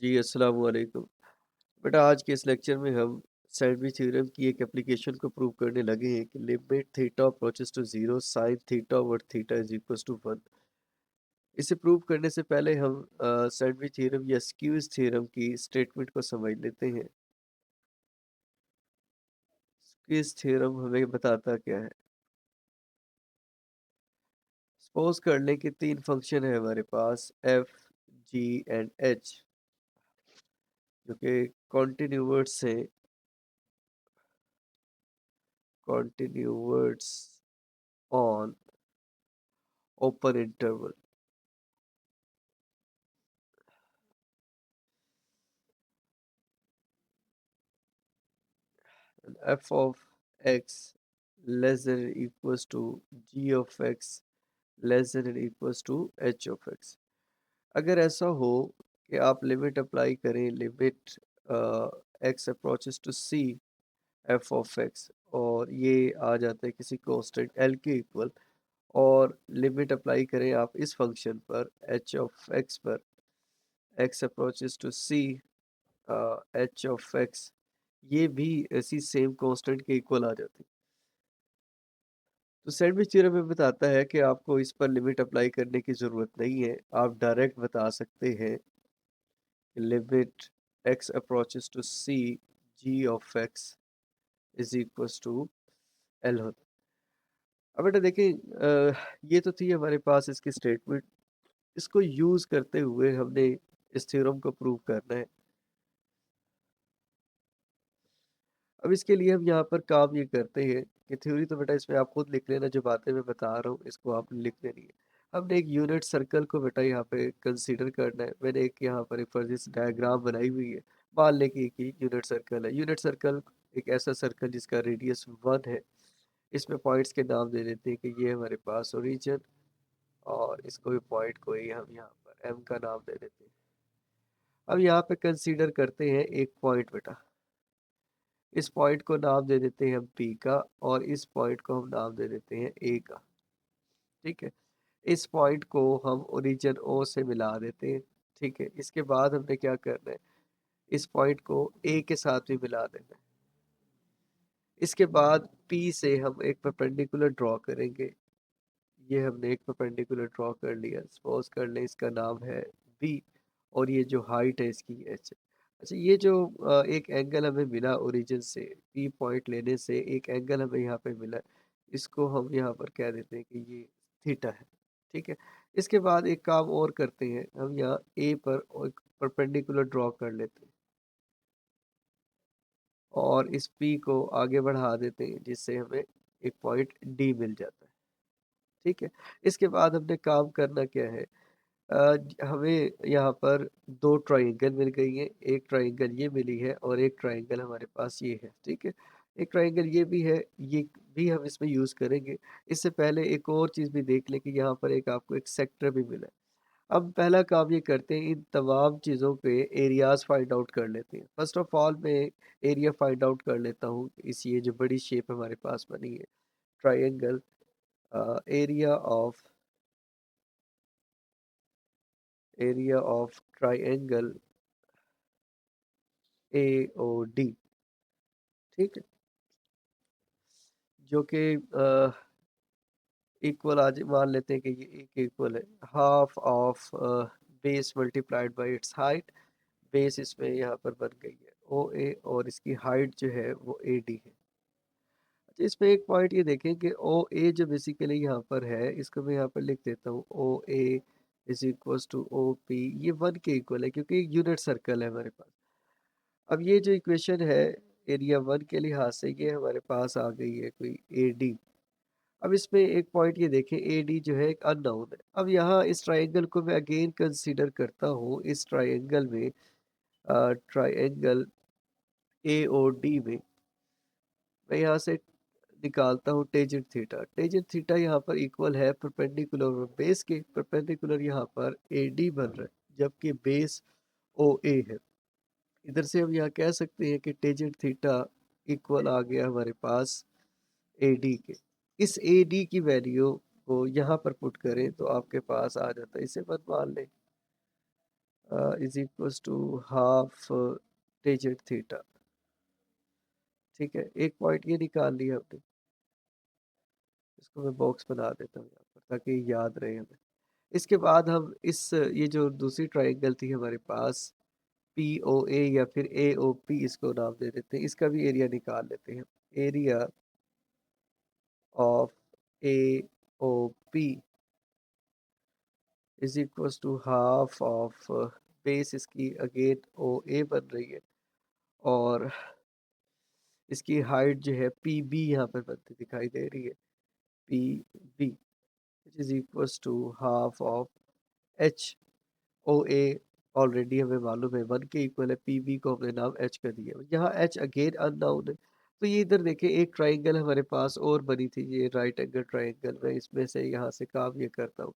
जी, अस्सलाम वालेकुम। बेटा आज के इस लेक्चर में हम सैंडविच थ्योरम की एक एप्लीकेशन को प्रूव करने लगे हैं कि limit theta approaches to 0 sin theta over theta is equals to 1। इसे प्रूव करने से पहले हम सैंडविच थ्योरम या स्क्यूज थ्योरम की स्टेटमेंट को समझ लेते हैं। स्क्यूज थ्योरम हमें बताता क्या है? सपोज कर लें कि तीन फंक्शन है हमारे पास एफ, जी एंड एच, जो कि कॉन्टिन्यूवर्स हैं, continuous on open interval. f of x less than or equals to g of x less than or equals to h of x। अगर ऐसा हो कि आप लिमिट अप्लाई करें, limit x approaches to c f of x, और ये आ जाता है किसी कांस्टेंट l के इक्वल, और लिमिट अप्लाई करें आप इस फंक्शन पर h of x पर, x approaches to c h of x, ये भी ऐसी सेम कांस्टेंट के इक्वल आ जाती है। तो सैंडविच थ्योरम हमें बताता है कि आपको इस पर लिमिट अप्लाई करने की ज़रूरत नहीं है। आप डायरेक्ट बता सकते हैं कि limit x approaches to c g of x is equals to l होता है। अब बेटा देखिए, ये तो थी हमारे पास इसकी स्टेटमेंट। इसको यूज़ करते हुए हमने इस थ्योरम को प्रूव करना है। अब इसके लिए हम यहाँ पर काम ये करते हैं कि थ्योरी तो बेटा इसमें आप खुद लिख लेना, जो बातें मैं बता रहा हूँ इसको आपने लिख लेनी है। हमने एक यूनिट सर्कल को बेटा यहाँ पे कंसीडर करना है। मैंने एक यहाँ पर एक फर्जी डायग्राम बनाई हुई है। मान लें कि एक यूनिट सर्कल है। यूनिट सर्कल एक ऐसा सर्कल जिसका रेडियस 1 है। इसमें पॉइंट्स के नाम दे देते हैं कि ये हमारे पास ओरिजिन, और इसको भी पॉइंट को ही हम यहाँ पर एम का नाम दे देते हैं। अब यहाँ पे कंसीडर करते हैं एक पॉइंट बेटा। इस पॉइंट को नाम दे देते हैं हम पी का, और इस पॉइंट को हम नाम दे देते हैं ए का। ठीक है, इस पॉइंट को हम ओरिजिन ओ से मिला देते हैं। ठीक है, इसके बाद हमने क्या करना है, इस पॉइंट को ए के साथ भी मिला देना है। इसके बाद पी से हम एक परपेंडिकुलर ड्रॉ करेंगे। ये हमने एक परपेंडिकुलर ड्रॉ कर लिया। सपोज कर लें इसका नाम है बी, और ये जो हाइट है इसकी एच है। अच्छा, ये जो एक एंगल हमें मिला ओरिजिन से पी पॉइंट लेने से, एक एंगल हमें यहाँ पे मिला, इसको हम यहाँ पर कह देते हैं कि ये थीटा है। ठीक है, इसके बाद एक काम और करते हैं, हम यहाँ ए पर एक परपेंडिकुलर ड्रॉ कर लेते हैं, और इस पी को आगे बढ़ा देते हैं, जिससे हमें एक पॉइंट डी मिल जाता है। ठीक है, इसके बाद हमने काम करना क्या है, हमें यहाँ पर दो ट्राइंगल मिल गई है। एक ट्राइंगल ये मिली है, और एक ट्राइंगल हमारे पास ये है। ठीक है, एक ट्राइंगल ये भी है, ये भी हम इसमें यूज़ करेंगे। इससे पहले एक और चीज़ भी देख लें कि यहाँ पर एक आपको एक सेक्टर भी मिला है। अब पहला काम ये करते हैं, इन तमाम चीज़ों पे एरियाज़ फाइंड आउट कर लेते हैं। फर्स्ट ऑफ ऑल मैं एरिया फाइंड आउट कर लेता हूँ। इस ये जो बड़ी शेप हमारे पास बनी है, triangle, area of triangle AOD। ठीक है, जो कि इक्वल आज मान लेते हैं कि ये एक इक्वल है half of base multiplied by it's height. Base इसमें यहाँ पर बन गई है OA, और इसकी हाइट जो है वो AD है। अच्छा, इसमें एक पॉइंट ये देखें कि OA जो बेसिकली यहाँ पर है, इसको मैं यहाँ पर लिख देता हूँ OA is equal to OP। ये 1 के इक्वल है, क्योंकि यूनिट सर्कल है हमारे पास। अब ये जो इक्वेशन है एरिया 1 के लिहाज से, ये हमारे पास आ गई है कोई AD। अब इसमें एक पॉइंट ये देखें, AD जो है एक अननोन है। अब यहाँ इस ट्राइंगल को मैं अगेन कंसीडर करता हूँ। इस ट्राइंगल में ट्राइंगल AOD में मैं यहाँ से निकालता हूँ टेंजेंट थीटा। टेंजेंट थीटा यहाँ पर इक्वल है परपेंडिकुलर बेस के, परपेंडिकुलर यहाँ पर AD बन रहा है, जबकि बेस OA है। इधर से हम यहाँ कह सकते हैं कि टेंजेंट थीटा इक्वल आ गया हमारे पास AD के। इस AD की वैल्यू को यहाँ पर पुट करें तो आपके पास आ जाता है, इसे मत मान लें। Is equals to half tangent theta. ठीक है, एक पॉइंट ये निकाल लिया हमने। इसको मैं बॉक्स बना देता हूँ यहाँ पर ताकि याद रहे हमें। इसके बाद हम इस ये जो दूसरी ट्राइंगल थी हमारे पास, पी ओ ए या फिर ए ओ पी इसको नाम दे देते हैं, इसका भी एरिया निकाल लेते हैं। Area of A O P is equals to half of base, इसकी अगेन ओ ए बन रही है, और इसकी हाइट जो है पी बी यहाँ पर बनती दिखाई दे रही है, P B which is equals to half of H O A. Already हमें मालूम है 1 के इक्वल है, पी बी को हमने नाम एच कर दिया। यहाँ एच अगेन अननाउन है। तो ये इधर देखिए एक ट्राइंगल हमारे पास और बनी थी, ये राइट एंगल ट्राइंगल। मैं इसमें से यहाँ से काम ये करता हूँ,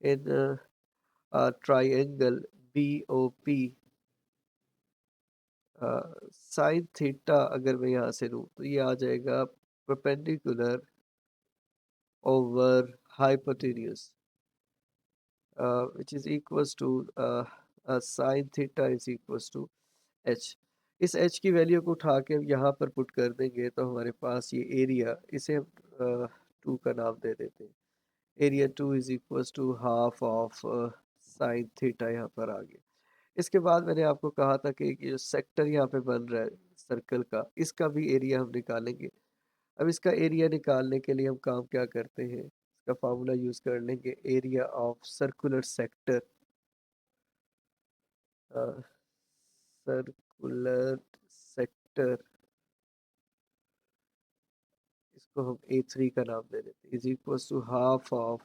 in triangle B O P sine theta अगर मैं यहाँ से लूँ तो ये आ जाएगा perpendicular over hypotenuse, which is equals to sin theta is equals to h। इस h की वैल्यू को उठा के हम यहाँ पर पुट कर देंगे तो हमारे पास ये एरिया, इसे हम 2 का नाम दे देते हैं। Area 2 is equals to half of sine theta यहाँ पर आ गया। इसके बाद मैंने आपको कहा था कि ये जो सेक्टर यहाँ पे बन रहा है सर्कल का, इसका भी एरिया हम निकालेंगे। अब इसका एरिया निकालने के लिए हम काम क्या करते हैं, इसका फार्मूला यूज कर लेंगे। Area of circular sector, circular sector, इसको हम A3 का नाम दे देते हैं, is equal to half of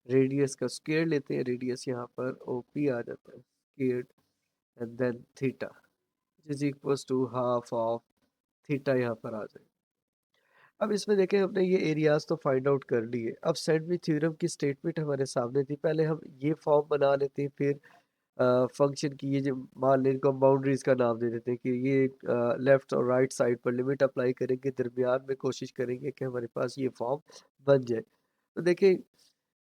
radius का स्क्वायर लेते हैं। रेडियस यहाँ पर OP आ जाता है, squared and then theta is equal to half of theta यहाँ पर आ जाए। अब इसमें देखें हमने ये एरियाज तो फाइंड आउट कर लिए। अब सैंडविच थ्योरम की स्टेटमेंट हमारे सामने थी, पहले हम ये फॉर्म बना लेते हैं, फिर फंक्शन की ये जो मान लें इनको बाउंड्रीज का नाम दे देते हैं कि ये लेफ्ट और राइट साइड पर लिमिट अप्लाई करेंगे, दरमियान में कोशिश करेंगे कि हमारे पास ये फॉर्म बन जाए। तो देखिए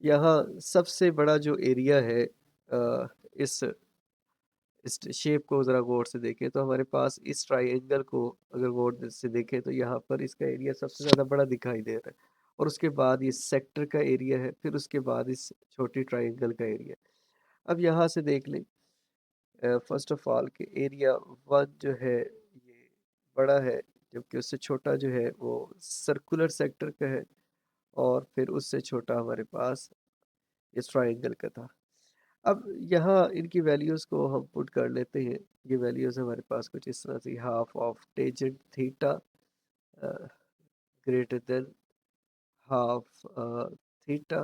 यहाँ सबसे बड़ा जो एरिया है इस शेप को ज़रा गौर से देखें तो हमारे पास इस ट्राइंगल को अगर गौर से देखें तो यहाँ पर इसका एरिया सबसे ज़्यादा बड़ा दिखाई दे रहा है, और उसके बाद ये सेक्टर का एरिया है, फिर उसके बाद इस छोटी ट्राइंगल का एरिया। अब यहाँ से देख लें, फर्स्ट ऑफ ऑल कि एरिया 1 जो है ये बड़ा है, जबकि उससे छोटा जो है वो सर्कुलर सेक्टर का है, और फिर उससे छोटा हमारे पास इस ट्राइंगल का था। अब यहाँ इनकी वैल्यूज़ को हम पुट कर लेते हैं। ये वैल्यूज़ हमारे पास कुछ इस तरह से, half of tangent theta greater than half theta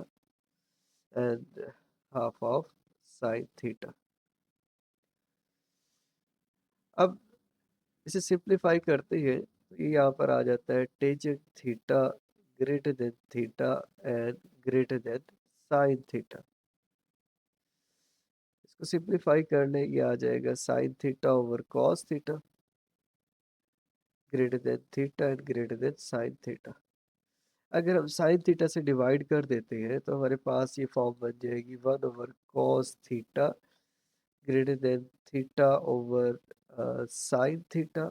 and half of sine theta. अब इसे सिंप्लीफाई करते हैं तो ये यहाँ पर आ जाता है tangent theta greater than theta and greater than sine theta. इसको सिंप्लीफाई करने ये आ जाएगा sign theta over cos theta greater than theta and greater than sign theta. अगर हम साइन थीटा से डिवाइड कर देते हैं तो हमारे पास ये फॉर्म बन जाएगी 1 over cos theta greater than theta over sine theta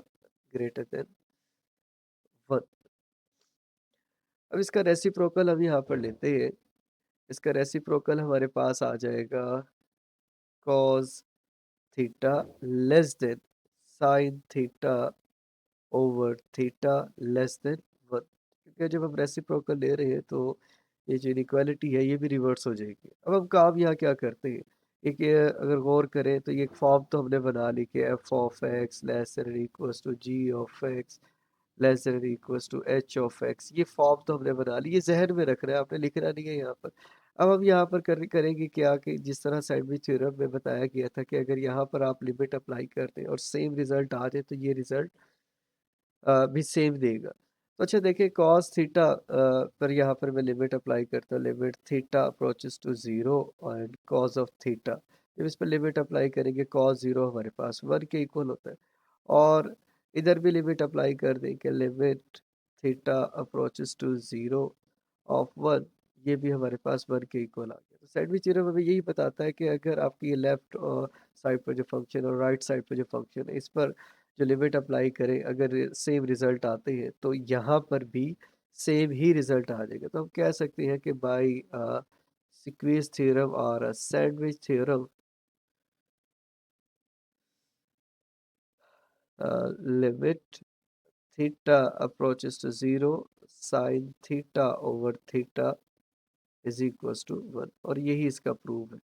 greater than 1। अब इसका रेसिप्रोकल हम यहाँ पर लेते हैं। इसका रेसिप्रोकल हमारे पास आ जाएगा cos theta less than sign theta over theta less than 1, क्योंकि जब हम रेसिप्रोकल ले रहे हैं तो ये जो इनइक्वालिटी है ये भी रिवर्स हो जाएगी। अब हम काम यहाँ क्या करते हैं, एक ये अगर गौर करें तो ये एक फॉर्म तो हमने बना ली कि F of X less than equals to G of X less than equals to H of X. ये फॉर्म तो हमने बना ली, ये जहन में रख रहे हैं, आपने लिखना नहीं है यहाँ पर। अब हम यहाँ पर करेंगे क्या कि जिस तरह सैंडविच थ्योरम में बताया गया था कि अगर यहाँ पर आप लिमिट अप्लाई करते हैं और सेम रिजल्ट आ जाए तो ये रिजल्ट भी सेम देगा। तो अच्छा देखिए कॉस थीटा पर यहाँ पर मैं लिमिट अप्लाई करता हूँ, limit theta approaches to 0 and cos of theta. जब इस पर लिमिट अप्लाई करेंगे कॉस 0 हमारे पास 1 के इक्वल होता है, और इधर भी लिमिट अप्लाई कर देंगे, limit theta approaches to 0 of 1, ये भी हमारे पास 1 के इक्वल आ गया। तो सैंडविच थ्योरम हमें यही बताता है कि अगर आपकी लेफ्ट साइड पर जो फंक्शन और राइट साइड पर जो फंक्शन है, इस पर जो लिमिट अप्लाई करें, अगर सेम रिजल्ट आते हैं, तो यहाँ पर भी सेम ही रिजल्ट आ जाएगा। तो हम कह सकते हैं कि बाय सीक्वेंस थ्योरम और sandwich theorem, limit theta approaches to zero, sine theta over theta is equals to 1, और यही इसका प्रूफ है।